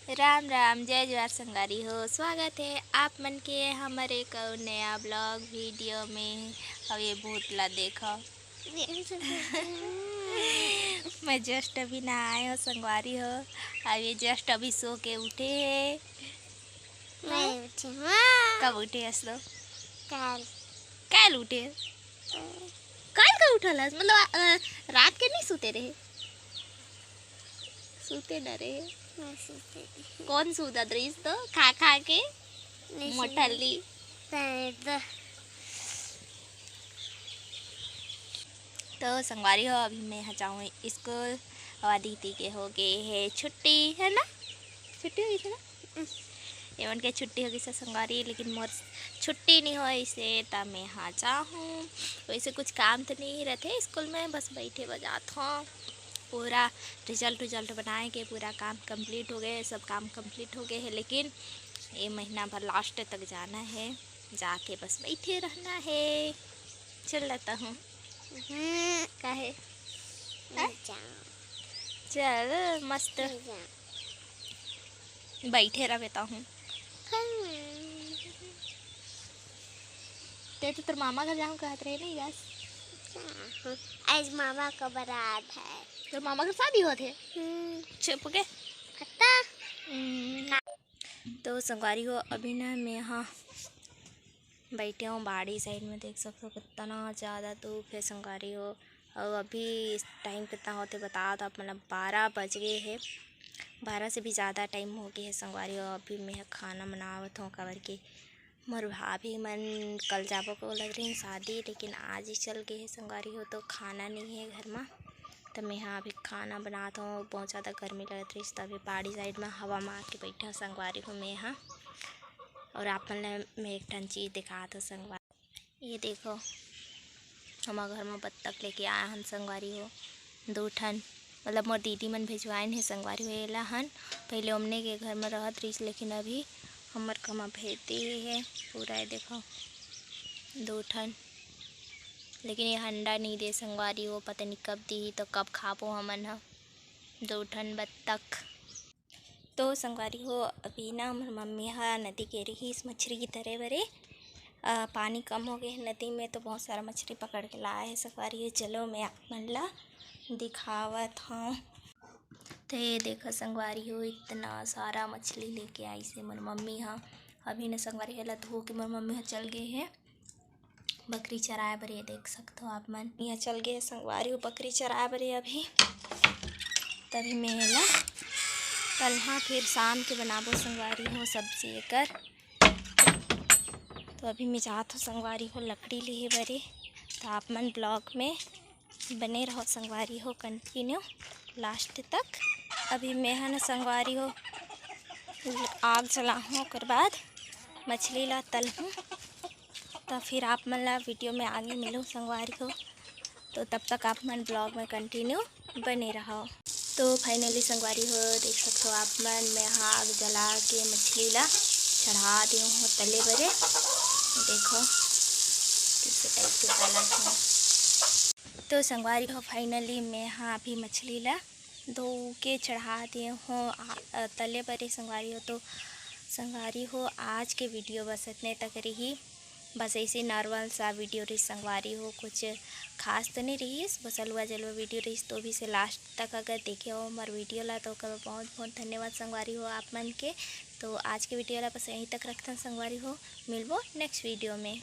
राम राम जय जवाहर संगारी हो। स्वागत है आप मन के हमारे एक और नया ब्लॉग वीडियो में। अब ये भूतला देखो मैं जस्ट अभी नहाए हो संगवारी हो। अब ये जस्ट अभी सो के उठे है। कब उठे हस तो? काल उठे? काल का उठल हस? मतलब रात के नहीं सोते रहे? सूते न रहे? कौन सूतत रहीस तो खा खा के मोटली? तो संगवारी हो अभी मैं जाऊँ स्कूल और अदिति के हो गए है छुट्टी, है ना? छुट्टी हुई थी ना? एवन के छुट्टी होगी से संगवारी, लेकिन मोर छुट्टी नहीं हो इसे तब मैं यहाँ जाऊँ। वैसे कुछ काम तो नहीं रहते स्कूल में, बस बैठे बजात हूँ। पूरा रिजल्ट बनाए के पूरा काम कंप्लीट हो गए, सब काम कंप्लीट हो गए हैं, लेकिन ये महीना भर लास्ट तक जाना है, जाके बस बैठे रहना है। चल लेता हूँ काहे? चल मस्त बैठे रहता हूँ। ते तो तेरे मामा घर जाऊँ कहत रहे नहीं बस? आज मामा का बारात है। तेरे मामा का शादी होते? चुप के तो संगवारी हो अभी ना मैं यहाँ बैठे हूँ बाड़ी साइड में, देख सकते हो कितना ज़्यादा धूप है संगवारी हो। और अभी इस टाइम कितना होते बता दो आप, मतलब 12 बज गए हैं, 12 से भी ज़्यादा टाइम हो गया है संगवारी हो। अभी मैं खाना बनावत हूँ कवर के मोर भाभी मन कल जाबो को लग रही शादी, लेकिन आज ही चल गए है संगवारी हो, तो खाना नहीं है घर में। तो मैं यहाँ अभी खाना बनाता हूँ, बहुत ज़्यादा गर्मी लग रही है, तो अभी पहाड़ी साइड में हवा मार के बैठे हूँ संगवारी हूँ मैं यहाँ। और आप मैं एक ठन चीज़ दिखाता हूँ संगवारी, ये देखो हमारे घर में बत्तख लेके आया हन संगवारी हो, 2 ठन, मतलब मोर दीदी मन भिजवाइन है संगवारी हो एला हन। पहले हमने के घर में रहत रही, लेकिन अभी हमार कमा भेज दी है पूरा, ये देखो 2 ठन, लेकिन ये अंडा नहीं दे संगवारी हो, पता नहीं कब दी तो कब खाबो हमन ह 2 ठन बत्तख। तो संगवारी हो अभी ना हमार मम्मी हा नदी के रही इस मछली की तरह बरे पानी कम हो गए नदी में, तो बहुत सारा मछली पकड़ के लाए है संगवारी हो। चलो मैं आप मन ला दिखावत हूँ। तो ये देखो संगवारी हो इतना सारा मछली लेके आई से मोर मम्मी हाँ। अभी न संगवारी हेला धो के मोर मम्मी हाँ चल गए हैं बकरी चराए बर, ये देख सकते हो आप मन, यहाँ चल गए संगवारी हो बकरी चराए बर अभी। तभी मैं हेला कल हाँ फिर शाम के बनाबो संगवारी हो सब्जी एकर। तो अभी मैं जात हूँ संगवारी हो लकड़ी लिए बरे, तो आप मन ब्लॉग में बने रहो संगवारी हो कंटिन्यू लास्ट तक। अभी मैं है ना संगवारी हो आग जलाऊँ, ओकर बाद मछली ला तल हूँ, तो फिर आप मन ला वीडियो में आगे मिलो संगवारी हो। तो तब तक आप मन ब्लॉग में कंटिन्यू बने रहो। तो फाइनली संगवारी हो देख सकते हो आप मन, मैं यहाँ आग जला के मछली ला चढ़ा दी हूँ तले बरे, देखो किस टाइप के तलत हूँ। तो संगवारी हो फाइनली मैं यहाँ अभी मछली ला धो के चढ़ा दिए हूँ तले बरे संगवारी हो। तो संगवारी हो आज के वीडियो बस इतने तक रही, बस ऐसे नॉर्मल सा वीडियो रही संगवारी हो, कुछ खास तो नहीं रही, बस अलवा जलवा वीडियो रही। तो भी से लास्ट तक अगर देखे हो हमारे वीडियो ला तो कब बहुत बहुत धन्यवाद संगवारी हो आप मन के। तो आज के वीडियो ला बस यहीं तक रखते हैं संगवारी हो, मिलबो नेक्स्ट वीडियो में।